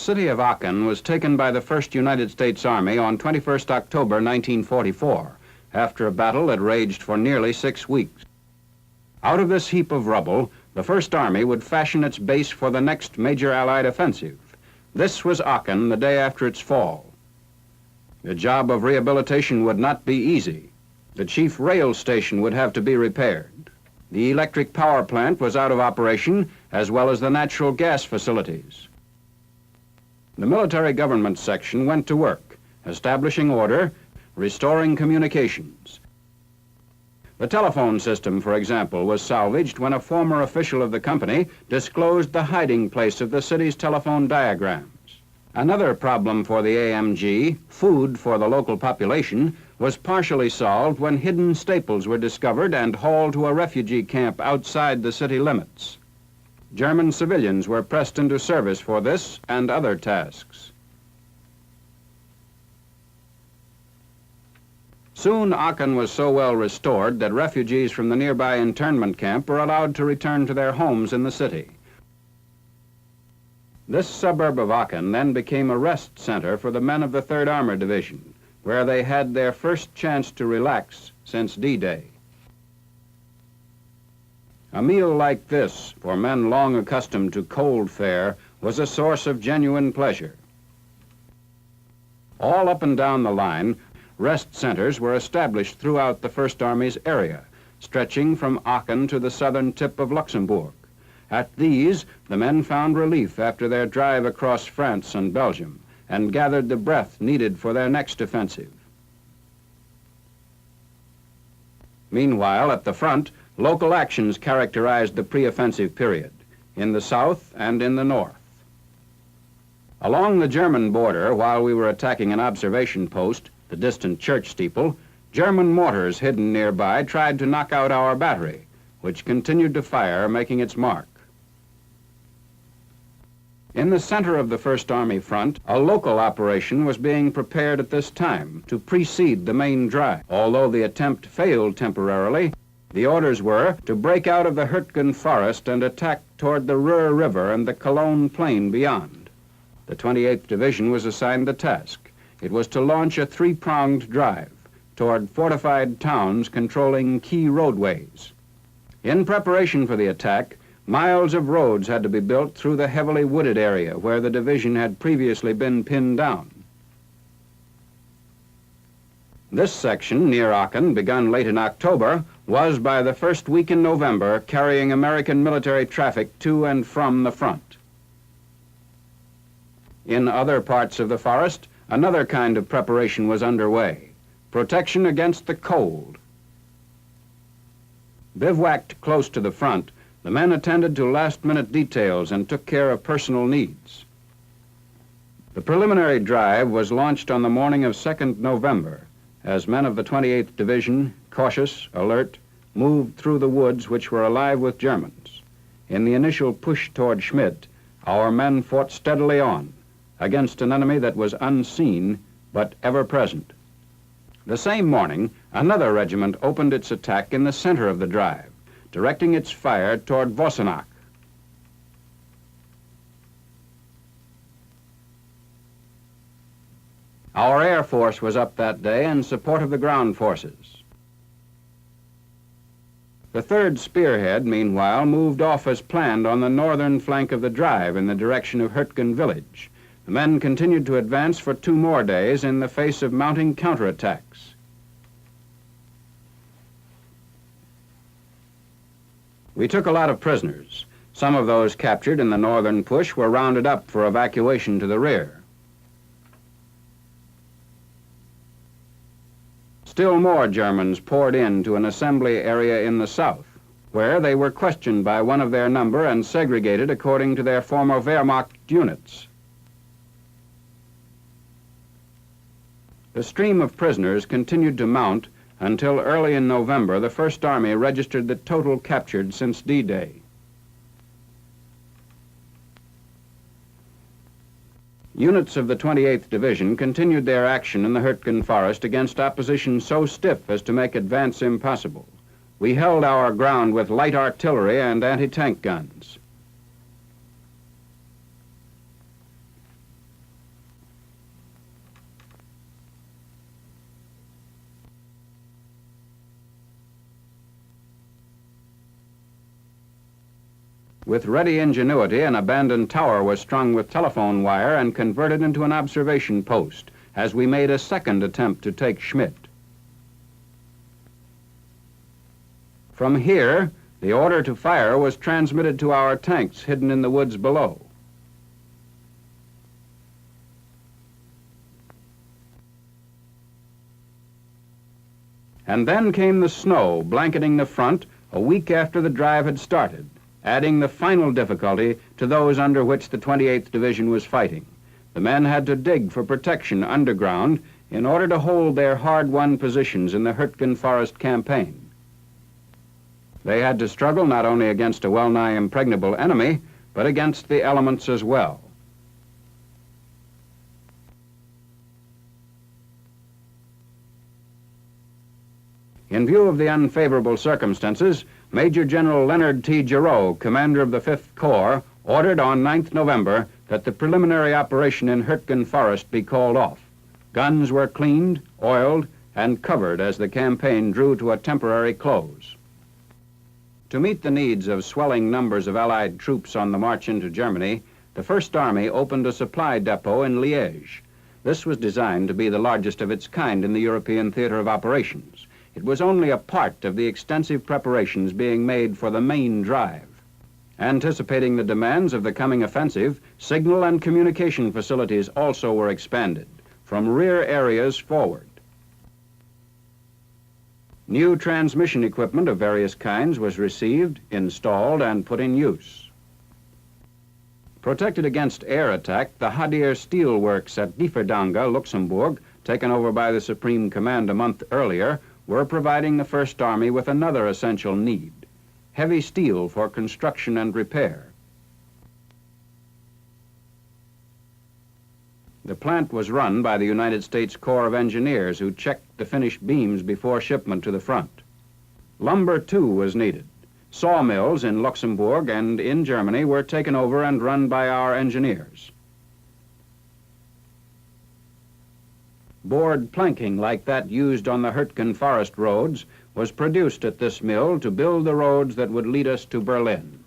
city of Aachen was taken by the 1st United States Army on 21st October 1944, after a battle that raged for nearly 6 weeks. Out of this heap of rubble, the 1st Army would fashion its base for the next major Allied offensive. This was Aachen the day after its fall. The job of rehabilitation would not be easy. The chief rail station would have to be repaired. The electric power plant was out of operation, as well as the natural gas facilities. The military government section went to work, establishing order, restoring communications. The telephone system, for example, was salvaged when a former official of the company disclosed the hiding place of the city's telephone diagrams. Another problem for the AMG, food for the local population, was partially solved when hidden staples were discovered and hauled to a refugee camp outside the city limits. German civilians were pressed into service for this and other tasks. Soon Aachen was so well restored that refugees from the nearby internment camp were allowed to return to their homes in the city. This suburb of Aachen then became a rest center for the men of the 3rd Armored Division, where they had their first chance to relax since D-Day. A meal like this, for men long accustomed to cold fare, was a source of genuine pleasure. All up and down the line, rest centers were established throughout the 1st Army's area, stretching from Aachen to the southern tip of Luxembourg. At these, the men found relief after their drive across France and Belgium, and gathered the breath needed for their next offensive. Meanwhile, at the front, local actions characterized the pre-offensive period, in the south and in the north. Along the German border, while we were attacking an observation post, the distant church steeple, German mortars hidden nearby tried to knock out our battery, which continued to fire, making its mark. In the center of the 1st Army front, a local operation was being prepared at this time to precede the main drive. Although the attempt failed temporarily, the orders were to break out of the Huertgen Forest and attack toward the Roer River and the Cologne Plain beyond. The 28th Division was assigned the task. It was to launch a 3-pronged drive toward fortified towns controlling key roadways. In preparation for the attack, miles of roads had to be built through the heavily wooded area where the division had previously been pinned down. This section, near Aachen, begun late in October, was by the first week in November carrying American military traffic to and from the front. In other parts of the forest, another kind of preparation was underway: protection against the cold. Bivouacked close to the front, the men attended to last-minute details and took care of personal needs. The preliminary drive was launched on the morning of 2nd November, as men of the 28th Division, cautious, alert, moved through the woods which were alive with Germans. In the initial push toward Schmidt, our men fought steadily on, against an enemy that was unseen but ever present. The same morning, another regiment opened its attack in the center of the drive, directing its fire toward Vossenach. Our Air Force was up that day in support of the ground forces. The 3rd Spearhead, meanwhile, moved off as planned on the northern flank of the drive in the direction of Huertgen village. The men continued to advance for 2 more days in the face of mounting counterattacks. We took a lot of prisoners. Some of those captured in the northern push were rounded up for evacuation to the rear. Still more Germans poured into an assembly area in the south, where they were questioned by one of their number and segregated according to their former Wehrmacht units. The stream of prisoners continued to mount until early in November. The 1st Army registered the total captured since D-Day. Units of the 28th Division continued their action in the Huertgen Forest against opposition so stiff as to make advance impossible. We held our ground with light artillery and anti-tank guns. With ready ingenuity, an abandoned tower was strung with telephone wire and converted into an observation post as we made a second attempt to take Schmidt. From here, the order to fire was transmitted to our tanks hidden in the woods below. And then came the snow, blanketing the front a week after the drive had started, adding the final difficulty to those under which the 28th Division was fighting. The men had to dig for protection underground in order to hold their hard-won positions in the Huertgen Forest campaign. They had to struggle not only against a well-nigh impregnable enemy, but against the elements as well. In view of the unfavorable circumstances, Major General Leonard T. Giroux, commander of the 5th Corps, ordered on 9th November that the preliminary operation in Huertgen Forest be called off. Guns were cleaned, oiled, and covered as the campaign drew to a temporary close. To meet the needs of swelling numbers of Allied troops on the march into Germany, the First Army opened a supply depot in Liège. This was designed to be the largest of its kind in the European theater of operations. It was only a part of the extensive preparations being made for the main drive. Anticipating the demands of the coming offensive, signal and communication facilities also were expanded, from rear areas forward. New transmission equipment of various kinds was received, installed, and put in use. Protected against air attack, the Hadir Steel Works at Differdange, Luxembourg, taken over by the Supreme Command a month earlier, were providing the First Army with another essential need: heavy steel for construction and repair. The plant was run by the United States Corps of Engineers, who checked the finished beams before shipment to the front. Lumber, too, was needed. Sawmills in Luxembourg and in Germany were taken over and run by our engineers. Board planking like that used on the Huertgen Forest roads was produced at this mill to build the roads that would lead us to Berlin.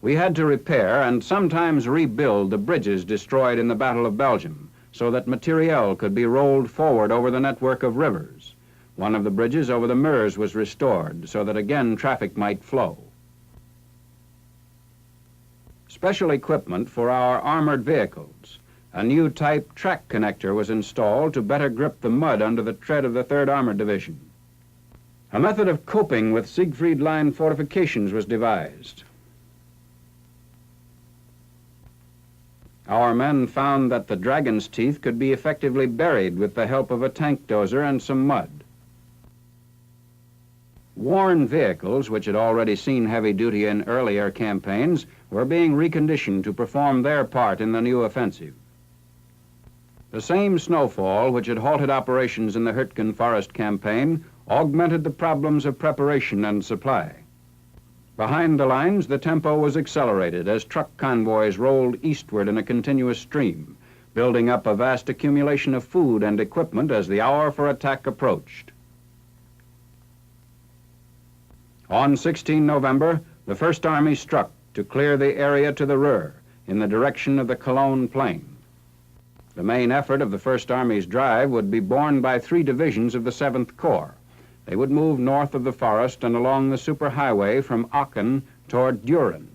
We had to repair and sometimes rebuild the bridges destroyed in the Battle of Belgium so that materiel could be rolled forward over the network of rivers. One of the bridges over the Meuse was restored so that again traffic might flow. Special equipment for our armored vehicles. A new type track connector was installed to better grip the mud under the tread of the 3rd Armored Division. A method of coping with Siegfried Line fortifications was devised. Our men found that the Dragon's Teeth could be effectively buried with the help of a tank dozer and some mud. Worn vehicles, which had already seen heavy duty in earlier campaigns, were being reconditioned to perform their part in the new offensive. The same snowfall which had halted operations in the Huertgen Forest campaign augmented the problems of preparation and supply. Behind the lines, the tempo was accelerated as truck convoys rolled eastward in a continuous stream, building up a vast accumulation of food and equipment as the hour for attack approached. On 16 November, the First Army struck to clear the area to the Ruhr in the direction of the Cologne Plain. The main effort of the First Army's drive would be borne by 3 divisions of the 7th Corps. They would move north of the forest and along the superhighway from Aachen toward Duren.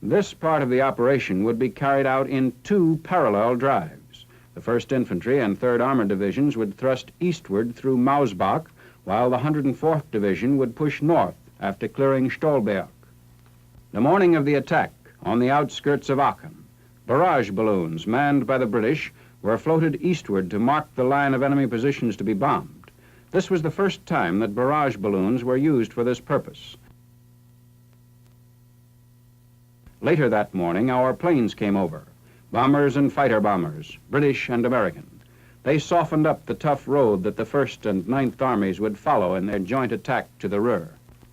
This part of the operation would be carried out in 2 parallel drives. The 1st Infantry and 3rd Armored Divisions would thrust eastward through Mausbach, while the 104th Division would push north after clearing Stolberg. The morning of the attack, on the outskirts of Aachen, barrage balloons manned by the British were floated eastward to mark the line of enemy positions to be bombed. This was the first time that barrage balloons were used for this purpose. Later that morning, our planes came over, bombers and fighter bombers, British and American. They softened up the tough road that the 1st and 9th Armies would follow in their joint attack to the Ruhr.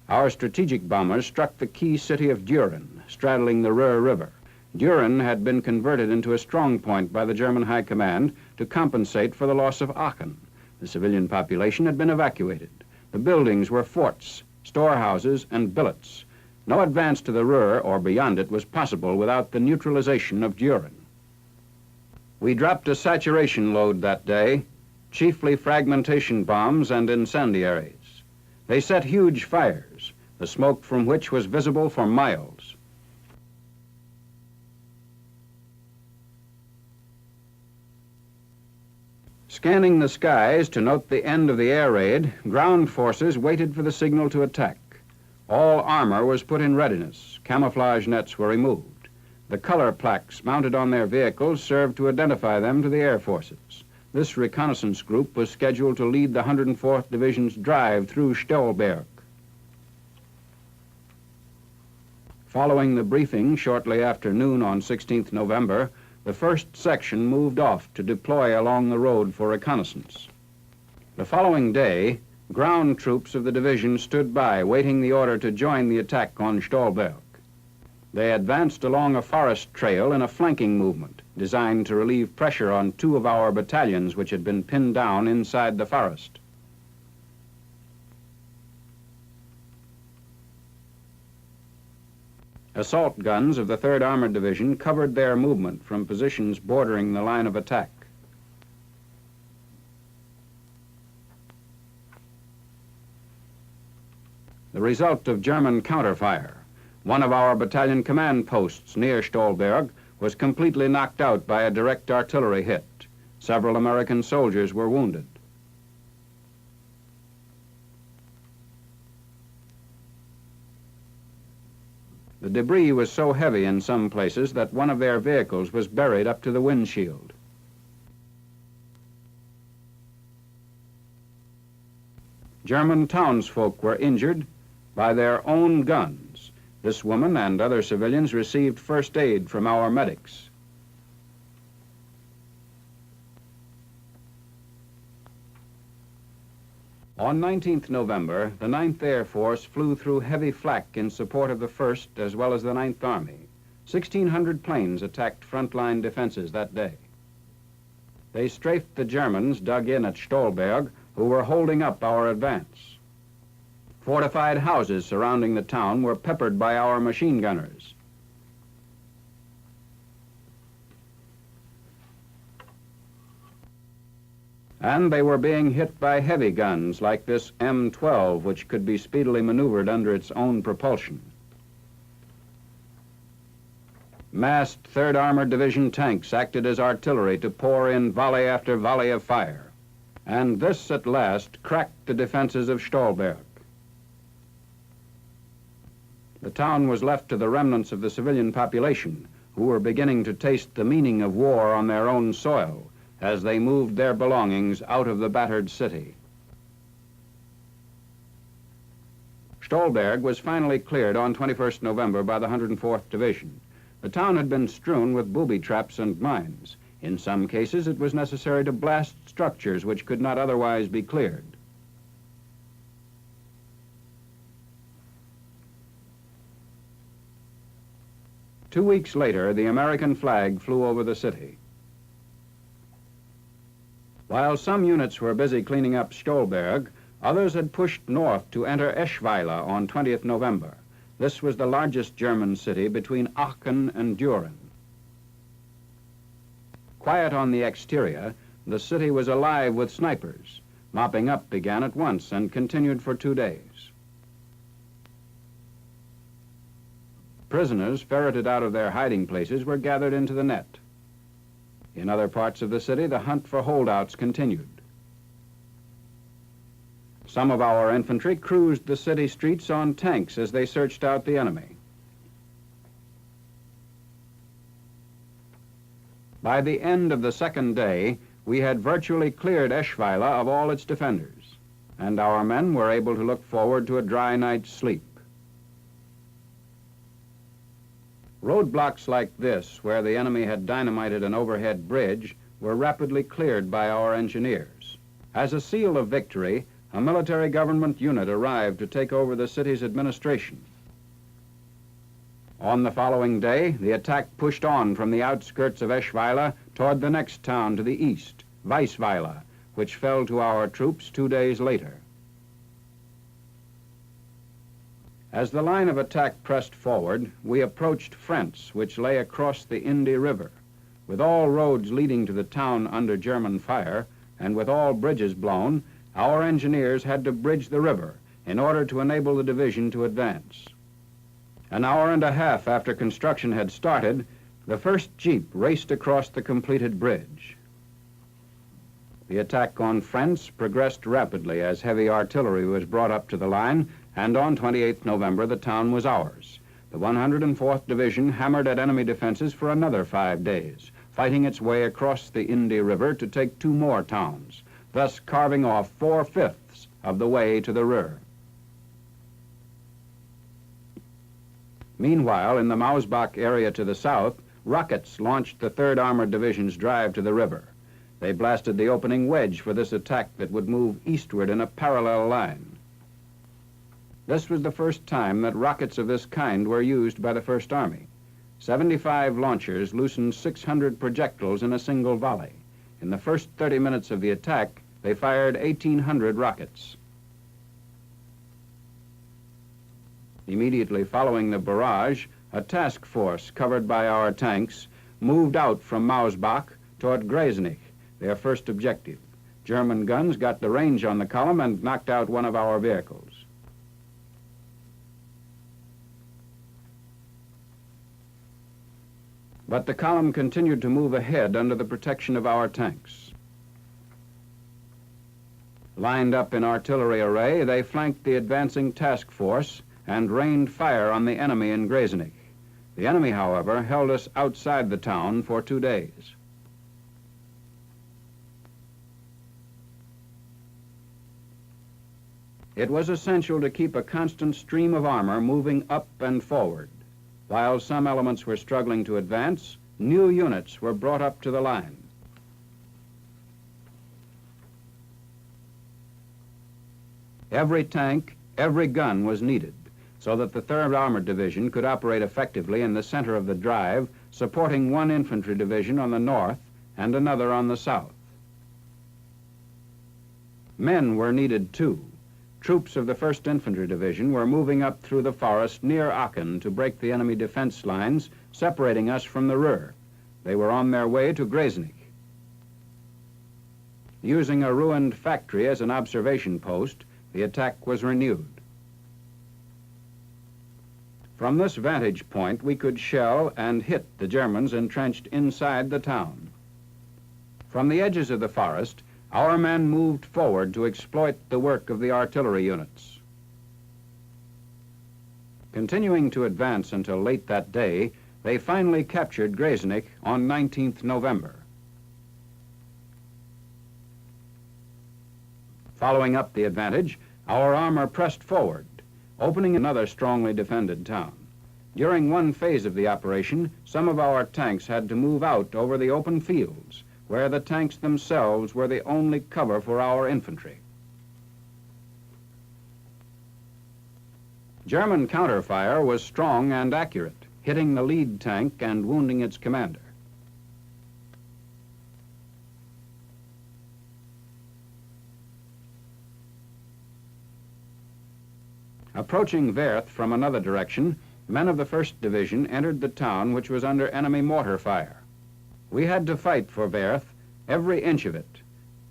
Our strategic bombers struck the key city of Duren, straddling the Roer River. Duren had been converted into a strong point by the German High Command to compensate for the loss of Aachen. The civilian population had been evacuated. The buildings were forts, storehouses, and billets. No advance to the Ruhr or beyond it was possible without the neutralization of Duren. We dropped a saturation load that day, chiefly fragmentation bombs and incendiaries. They set huge fires, the smoke from which was visible for miles. Scanning the skies to note the end of the air raid, ground forces waited for the signal to attack. All armor was put in readiness. Camouflage nets were removed. The color plaques mounted on their vehicles served to identify them to the air forces. This reconnaissance group was scheduled to lead the 104th Division's drive through Stolberg. Following the briefing shortly after noon on 16th November, the first section moved off to deploy along the road for reconnaissance. The following day, ground troops of the division stood by, waiting the order to join the attack on Stolberg. They advanced along a forest trail in a flanking movement, designed to relieve pressure on two of our battalions which had been pinned down inside the forest. Assault guns of the 3rd Armored Division covered their movement from positions bordering the line of attack. The result of German counterfire. One of our battalion command posts near Stolberg was completely knocked out by a direct artillery hit. Several American soldiers were wounded. The debris was so heavy in some places that one of their vehicles was buried up to the windshield. German townsfolk were injured by their own guns. This woman and other civilians received first aid from our medics. On 19th November, the 9th Air Force flew through heavy flak in support of the 1st as well as the 9th Army. 1,600 planes attacked frontline defenses that day. They strafed the Germans dug in at Stolberg, who were holding up our advance. Fortified houses surrounding the town were peppered by our machine gunners. And they were being hit by heavy guns like this M12, which could be speedily maneuvered under its own propulsion. Massed 3rd Armored Division tanks acted as artillery to pour in volley after volley of fire. And this, at last, cracked the defenses of Stolberg. The town was left to the remnants of the civilian population, who were beginning to taste the meaning of war on their own soil as they moved their belongings out of the battered city. Stolberg was finally cleared on 21st November by the 104th Division. The town had been strewn with booby traps and mines. In some cases, it was necessary to blast structures which could not otherwise be cleared. Two weeks later, the American flag flew over the city. While some units were busy cleaning up Stolberg, others had pushed north to enter Eschweiler on 20th November. This was the largest German city between Aachen and Duren. Quiet on the exterior, the city was alive with snipers. Mopping up began at once and continued for 2 days. Prisoners ferreted out of their hiding places were gathered into the net. In other parts of the city, the hunt for holdouts continued. Some of our infantry cruised the city streets on tanks as they searched out the enemy. By the end of the 2nd day, we had virtually cleared Eschweiler of all its defenders, and our men were able to look forward to a dry night's sleep. Roadblocks like this, where the enemy had dynamited an overhead bridge, were rapidly cleared by our engineers. As a seal of victory, a military government unit arrived to take over the city's administration. On the following day, the attack pushed on from the outskirts of Eschweiler toward the next town to the east, Weissweiler, which fell to our troops 2 days later. As the line of attack pressed forward, we approached Frentz, which lay across the Indi River. With all roads leading to the town under German fire, and with all bridges blown, our engineers had to bridge the river in order to enable the division to advance. An hour and a half after construction had started, the first jeep raced across the completed bridge. The attack on Frentz progressed rapidly as heavy artillery was brought up to the line, and on 28th November the town was ours. The 104th Division hammered at enemy defenses for another 5 days, fighting its way across the Indi River to take 2 more towns, thus carving off 4/5 of the way to the Ruhr. Meanwhile, in the Mausbach area to the south, rockets launched the 3rd Armored Division's drive to the river. They blasted the opening wedge for this attack that would move eastward in a parallel line. This was the first time that rockets of this kind were used by the First Army. 75 launchers loosened 600 projectiles in a single volley. In the first 30 minutes of the attack, they fired 1,800 rockets. Immediately following the barrage, a task force covered by our tanks moved out from Mausbach toward Gresenich, their first objective. German guns got the range on the column and knocked out one of our vehicles. But the column continued to move ahead under the protection of our tanks. Lined up in artillery array, they flanked the advancing task force and rained fire on the enemy in Gresenich. The enemy, however, held us outside the town for 2 days. It was essential to keep a constant stream of armor moving up and forward. While some elements were struggling to advance, new units were brought up to the line. Every tank, every gun was needed, so that the 3rd Armored Division could operate effectively in the center of the drive, supporting one infantry division on the north and another on the south. Men were needed too. Troops of the 1st Infantry Division were moving up through the forest near Aachen to break the enemy defense lines, separating us from the Ruhr. They were on their way to Gresenich. Using a ruined factory as an observation post, the attack was renewed. From this vantage point, we could shell and hit the Germans entrenched inside the town. From the edges of the forest, our men moved forward to exploit the work of the artillery units. Continuing to advance until late that day, they finally captured Gresenich on 19th November. Following up the advantage, our armor pressed forward, opening another strongly defended town. During one phase of the operation, some of our tanks had to move out over the open fields, where the tanks themselves were the only cover for our infantry. German counterfire was strong and accurate, hitting the lead tank and wounding its commander. Approaching Werth from another direction, men of the 1st Division entered the town, which was under enemy mortar fire. We had to fight for Werth, every inch of it,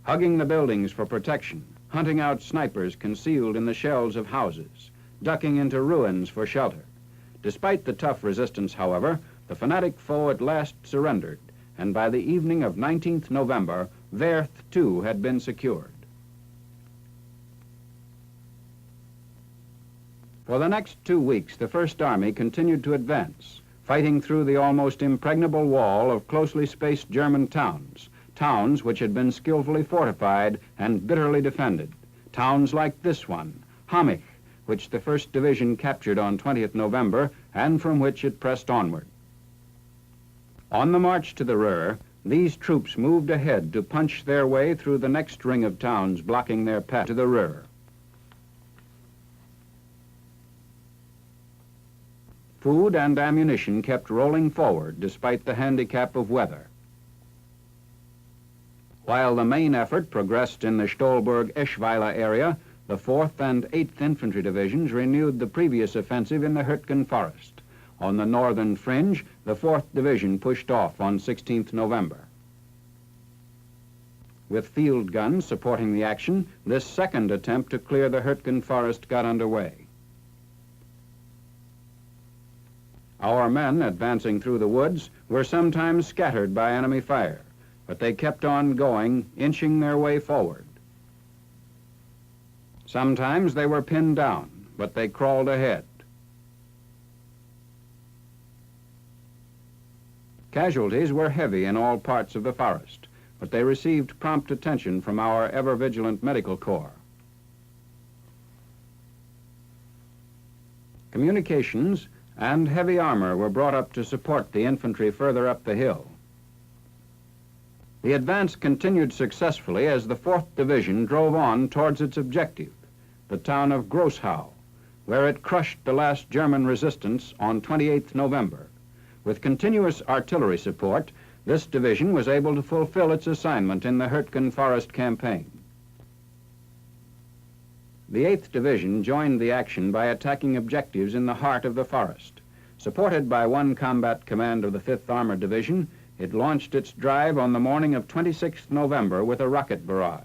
hugging the buildings for protection, hunting out snipers concealed in the shells of houses, ducking into ruins for shelter. Despite the tough resistance, however, the fanatic foe at last surrendered, and by the evening of 19th November, Werth too had been secured. For the next 2 weeks, the First Army continued to advance, fighting through the almost impregnable wall of closely spaced German towns, towns which had been skillfully fortified and bitterly defended. Towns like this one, Hammich, which the 1st Division captured on 20th November and from which it pressed onward. On the march to the Ruhr, these troops moved ahead to punch their way through the next ring of towns blocking their path to the Ruhr. Food and ammunition kept rolling forward despite the handicap of weather. While the main effort progressed in the Stolberg-Eschweiler area, the 4th and 8th Infantry Divisions renewed the previous offensive in the Huertgen Forest. On the northern fringe, the 4th Division pushed off on 16th November. With field guns supporting the action, this second attempt to clear the Huertgen Forest got underway. Our men, advancing through the woods, were sometimes scattered by enemy fire, but they kept on going, inching their way forward. Sometimes they were pinned down, but they crawled ahead. Casualties were heavy in all parts of the forest, but they received prompt attention from our ever-vigilant medical corps. Communications and heavy armor were brought up to support the infantry further up the hill. The advance continued successfully as the 4th Division drove on towards its objective, the town of Grossau, where it crushed the last German resistance on 28th November. With continuous artillery support, this division was able to fulfill its assignment in the Huertgen Forest campaign. The 8th Division joined the action by attacking objectives in the heart of the forest. Supported by one combat command of the 5th Armored Division, it launched its drive on the morning of 26th November with a rocket barrage.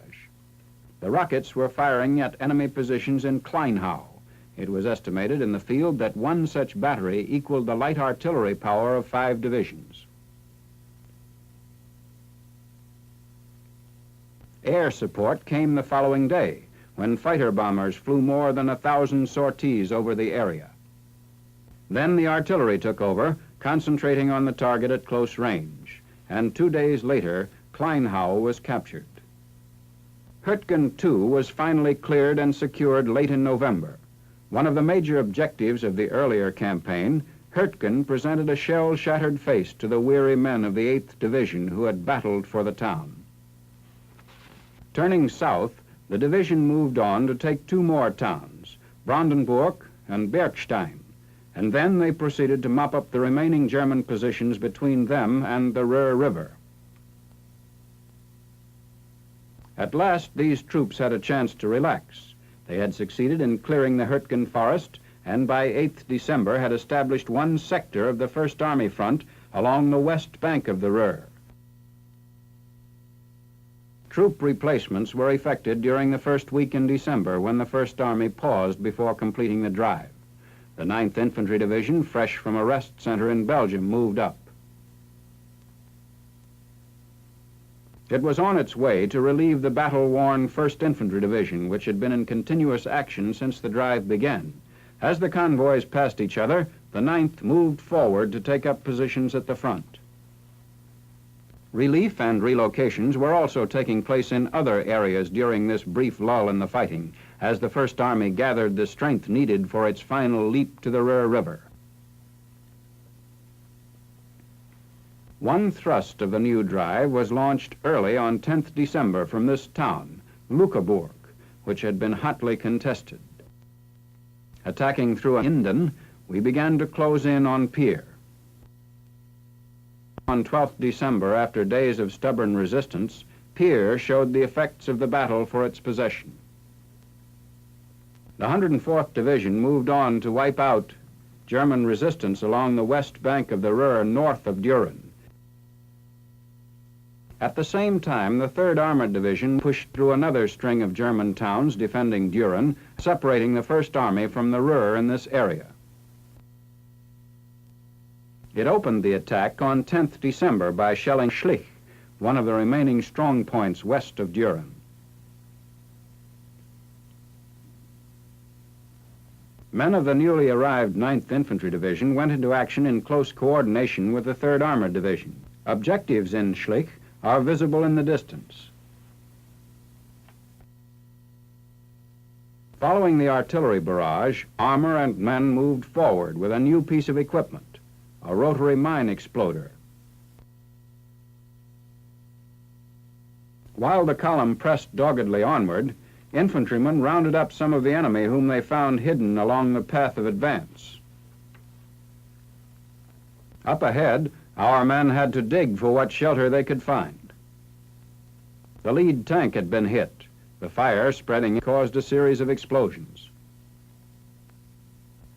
The rockets were firing at enemy positions in Kleinhau. It was estimated in the field that one such battery equaled the light artillery power of 5 divisions. Air support came the following day, when fighter bombers flew more than 1,000 sorties over the area. Then the artillery took over, concentrating on the target at close range, and 2 days later, Kleinhau was captured. Huertgen II was finally cleared and secured late in November. One of the major objectives of the earlier campaign, Huertgen presented a shell-shattered face to the weary men of the 8th Division who had battled for the town. Turning south, the division moved on to take 2 more towns, Brandenburg and Bergstein, and then they proceeded to mop up the remaining German positions between them and the Roer River. At last, these troops had a chance to relax. They had succeeded in clearing the Huertgen Forest, and by 8th December had established one sector of the First Army front along the west bank of the Ruhr. Troop replacements were effected during the first week in December when the First Army paused before completing the drive. The 9th Infantry Division, fresh from a rest center in Belgium, moved up. It was on its way to relieve the battle-worn 1st Infantry Division, which had been in continuous action since the drive began. As the convoys passed each other, the 9th moved forward to take up positions at the front. Relief and relocations were also taking place in other areas during this brief lull in the fighting, as the First Army gathered the strength needed for its final leap to the Roer River. One thrust of the new drive was launched early on 10th December from this town, Lückeburg, which had been hotly contested. Attacking through Inden, we began to close in on Pier. On 12th December, after days of stubborn resistance, Pier showed the effects of the battle for its possession. The 104th Division moved on to wipe out German resistance along the west bank of the Ruhr north of Duren. At the same time, the 3rd Armored Division pushed through another string of German towns defending Duren, separating the First Army from the Ruhr in this area. It opened the attack on 10th December by shelling Schlich, one of the remaining strong points west of Duren. Men of the newly arrived 9th Infantry Division went into action in close coordination with the 3rd Armored Division. Objectives in Schlich are visible in the distance. Following the artillery barrage, armor and men moved forward with a new piece of equipment, a rotary mine exploder. While the column pressed doggedly onward, infantrymen rounded up some of the enemy whom they found hidden along the path of advance. Up ahead, our men had to dig for what shelter they could find. The lead tank had been hit, The fire spreading caused a series of explosions.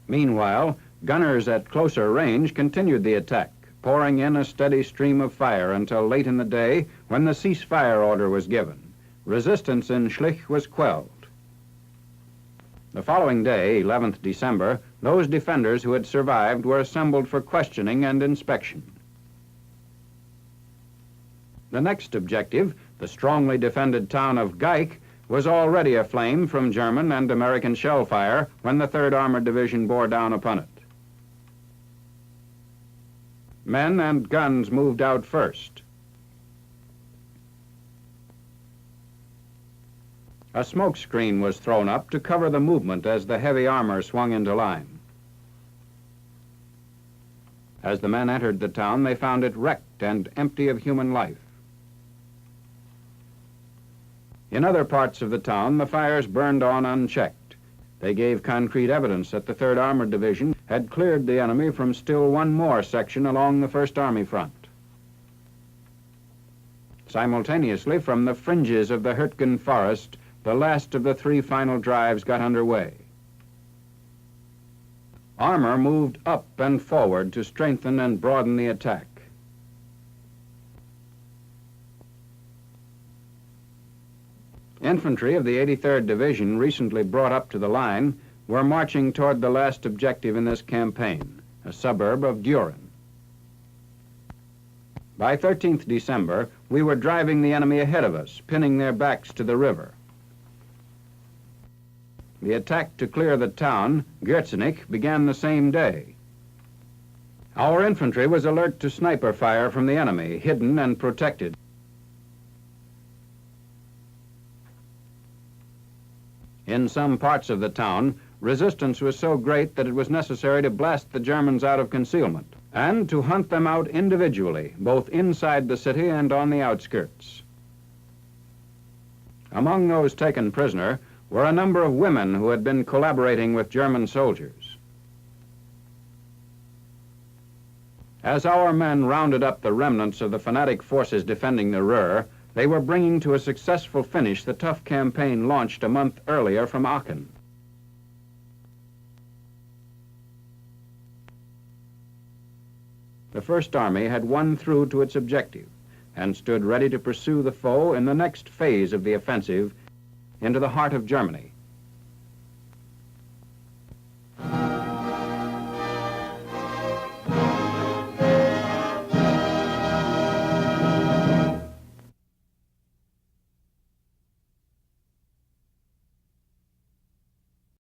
Meanwhile, gunners at closer range continued the attack, pouring in a steady stream of fire until late in the day when the ceasefire order was given. Resistance in Schlich was quelled. The following day, 11th December, those defenders who had survived were assembled for questioning and inspection. The next objective, the strongly defended town of Geich, was already aflame from German and American shell fire when the 3rd Armored Division bore down upon it. Men and guns moved out first. A smoke screen was thrown up to cover the movement as the heavy armor swung into line. As the men entered the town, they found it wrecked and empty of human life. In other parts of the town, the fires burned on unchecked. They gave concrete evidence that the 3rd Armored Division had cleared the enemy from still one more section along the 1st Army front. Simultaneously, from the fringes of the Huertgen Forest, the last of the 3 final drives got underway. Armor moved up and forward to strengthen and broaden the attack. Infantry of the 83rd Division, recently brought up to the line, were marching toward the last objective in this campaign, a suburb of Duren. By 13th December, we were driving the enemy ahead of us, pinning their backs to the river. The attack to clear the town, Gürzenich, began the same day. Our infantry was alert to sniper fire from the enemy, hidden and protected. In some parts of the town, resistance was so great that it was necessary to blast the Germans out of concealment and to hunt them out individually, both inside the city and on the outskirts. Among those taken prisoner were a number of women who had been collaborating with German soldiers. As our men rounded up the remnants of the fanatic forces defending the Ruhr, they were bringing to a successful finish the tough campaign launched a month earlier from Aachen. The 1st Army had won through to its objective and stood ready to pursue the foe in the next phase of the offensive into the heart of Germany.